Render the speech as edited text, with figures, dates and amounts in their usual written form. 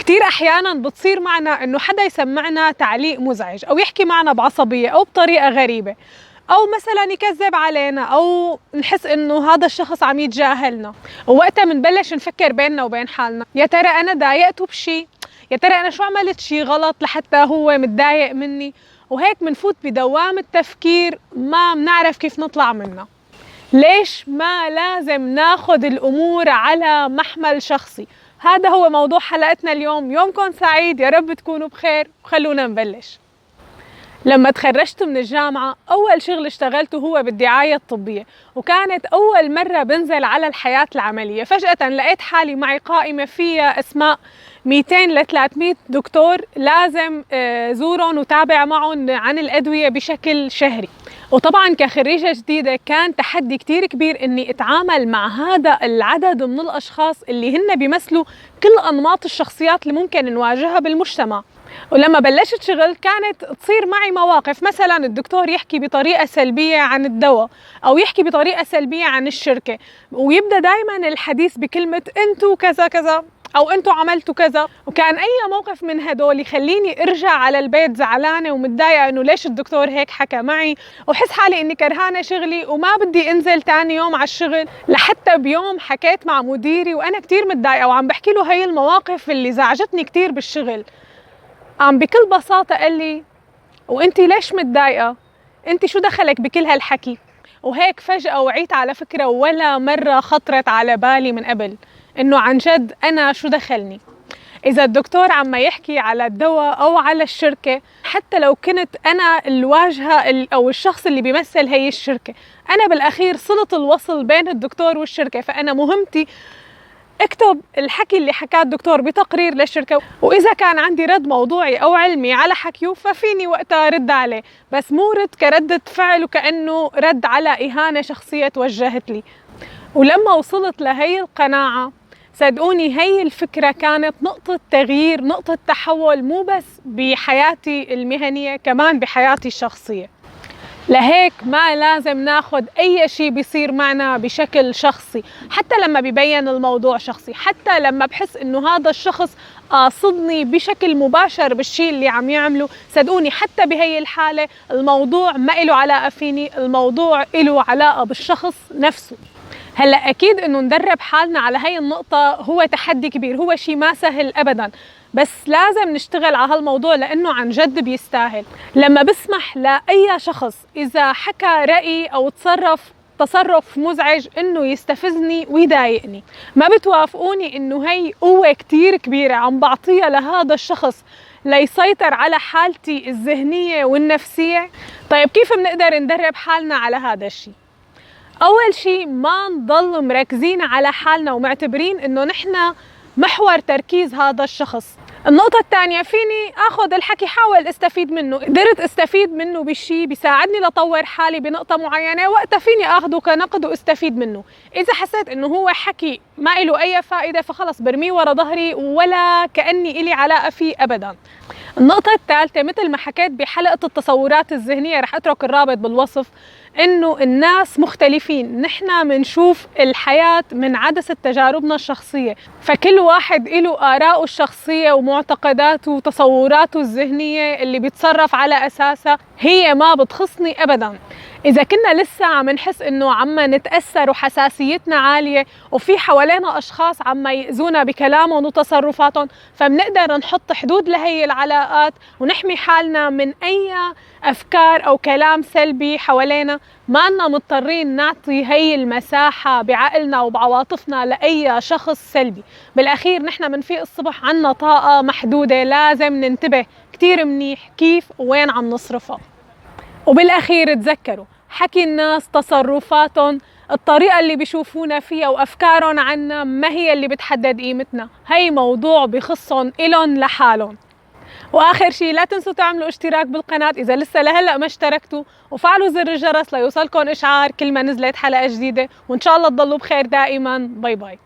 كتير أحياناً بتصير معنا إنه حدا يسمعنا تعليق مزعج أو يحكي معنا بعصبية أو بطريقة غريبة، أو مثلاً يكذب علينا، أو نحس إنه هذا الشخص عم يتجاهلنا، ووقتها منبلش نفكر بيننا وبين حالنا: يا ترى أنا ضايقته بشي؟ يا ترى أنا شو عملت شي غلط لحتى هو متضايق مني؟ وهيك منفوت بدوام التفكير ما منعرف كيف نطلع منه. ليش ما لازم ناخد الأمور على محمل شخصي؟ هذا هو موضوع حلقتنا اليوم. يومكم سعيد، يا رب تكونوا بخير، وخلونا نبلش. لما تخرجت من الجامعة أول شغل اشتغلته هو بالدعاية الطبية، وكانت أول مرة بنزل على الحياة العملية. فجأة لقيت حالي معي قائمة فيها أسماء 200 ل 300 دكتور لازم زورهم وتابع معهم عن الأدوية بشكل شهري. وطبعا كخريجة جديدة كان تحدي كتير كبير إني أتعامل مع هذا العدد من الأشخاص اللي هن بيمثلوا كل أنماط الشخصيات اللي ممكن نواجهها بالمجتمع. ولما بلشت شغل كانت تصير معي مواقف، مثلا الدكتور يحكي بطريقة سلبية عن الدواء أو يحكي بطريقة سلبية عن الشركة، ويبدأ دايما الحديث بكلمة أنتوا كذا كذا أو أنتوا عملتوا كذا. وكان أي موقف من هدول يخليني أرجع على البيت زعلانة ومتضايقة إنه ليش الدكتور هيك حكى معي، وحس حالي إني كرهانة شغلي وما بدي أنزل تاني يوم على الشغل. لحتى بيوم حكيت مع مديري وأنا كتير متضايقة وعم بحكي له هاي المواقف اللي زعجتني كتير بالشغل، بكل بساطة قال لي: وانتي ليش متضايقة؟ انتي شو دخلك بكل هالحكي؟ وهيك فجأة وعيت على فكرة ولا مرة خطرت على بالي من قبل، انه عن جد انا شو دخلني؟ إذا الدكتور عم يحكي على الدواء أو على الشركة، حتى لو كنت أنا الواجهة أو الشخص اللي بيمثل هي الشركة، أنا بالأخير صلة الوصل بين الدكتور والشركة، فأنا مهمتي اكتب الحكي اللي حكاه الدكتور بتقرير للشركة، وإذا كان عندي رد موضوعي أو علمي على حكيه ففيني وقتها رد عليه، بس مو رد كردة فعل وكأنه رد على إهانة شخصية توجهت لي. ولما وصلت لهي القناعة صدقوني هي الفكرة كانت نقطة تغيير، نقطة تحول، مو بس بحياتي المهنية كمان بحياتي الشخصية. لهيك ما لازم ناخد أي شيء بيصير معنا بشكل شخصي، حتى لما بيبين الموضوع شخصي، حتى لما بحس إنه هذا الشخص قاصدني بشكل مباشر بالشيء اللي عم يعمله. صدقوني حتى بهي الحالة الموضوع ما إله علاقة فيني، الموضوع إله علاقة بالشخص نفسه. هلأ أكيد إنه ندرب حالنا على هاي النقطة هو تحدي كبير، هو شيء ما سهل أبداً، بس لازم نشتغل على هالموضوع لأنه عن جد بيستاهل. لما بسمح لأي شخص إذا حكى رأي أو تصرف مزعج إنه يستفزني ويضايقني، ما بتوافقوني إنه هي قوة كتير كبيرة عم بعطيها لهذا الشخص ليسيطر على حالتي الذهنية والنفسية؟ طيب كيف بنقدر ندرب حالنا على هذا الشيء؟ أول شيء ما نضل مركزين على حالنا ومعتبرين إنه نحن محور تركيز هذا الشخص. النقطة الثانية، فيني أخذ الحكي حاول استفيد منه، قدرت استفيد منه بشيء بيساعدني لطور حالي بنقطة معينة، وقتها فيني أخذه كنقد واستفيد منه. إذا حسيت إنه هو حكي ما له أي فائدة فخلص برميه ورا ظهري ولا كأني إلي علاقة فيه أبداً. النقطة الثالثة مثل ما حكيت بحلقة التصورات الذهنية، رح أترك الرابط بالوصف، إنه الناس مختلفين، نحن منشوف الحياة من عدسة تجاربنا الشخصية، فكل واحد له آراءه الشخصية ومعتقداته وتصوراته الذهنية اللي بيتصرف على أساسها، هي ما بتخصني أبداً. إذا كنا لسه عم نحس إنه عم نتأثر وحساسيتنا عالية وفي حوالينا أشخاص عم يأذونا بكلامهم وتصرفاتهم، فبنقدر نحط حدود لهي العلاقات ونحمي حالنا من أي أفكار أو كلام سلبي حوالينا. ما لنا مضطرين نعطي هي المساحة بعقلنا وبعواطفنا لأي شخص سلبي. بالأخير نحن منفيق الصبح عنا طاقة محدودة، لازم ننتبه كتير منيح كيف وين عم نصرفها. وبالأخير تذكروا حكي الناس، تصرفاتهم، الطريقة اللي بيشوفونا فيها وأفكارهم عنا ما هي اللي بتحدد قيمتنا، هي موضوع بخصهم إلهم لحالهم. وآخر شيء لا تنسوا تعملوا اشتراك بالقناة إذا لسه لهلأ ما اشتركتوا، وفعلوا زر الجرس ليوصلكم إشعار كل ما نزلت حلقة جديدة، وإن شاء الله تضلوا بخير دائما. باي باي.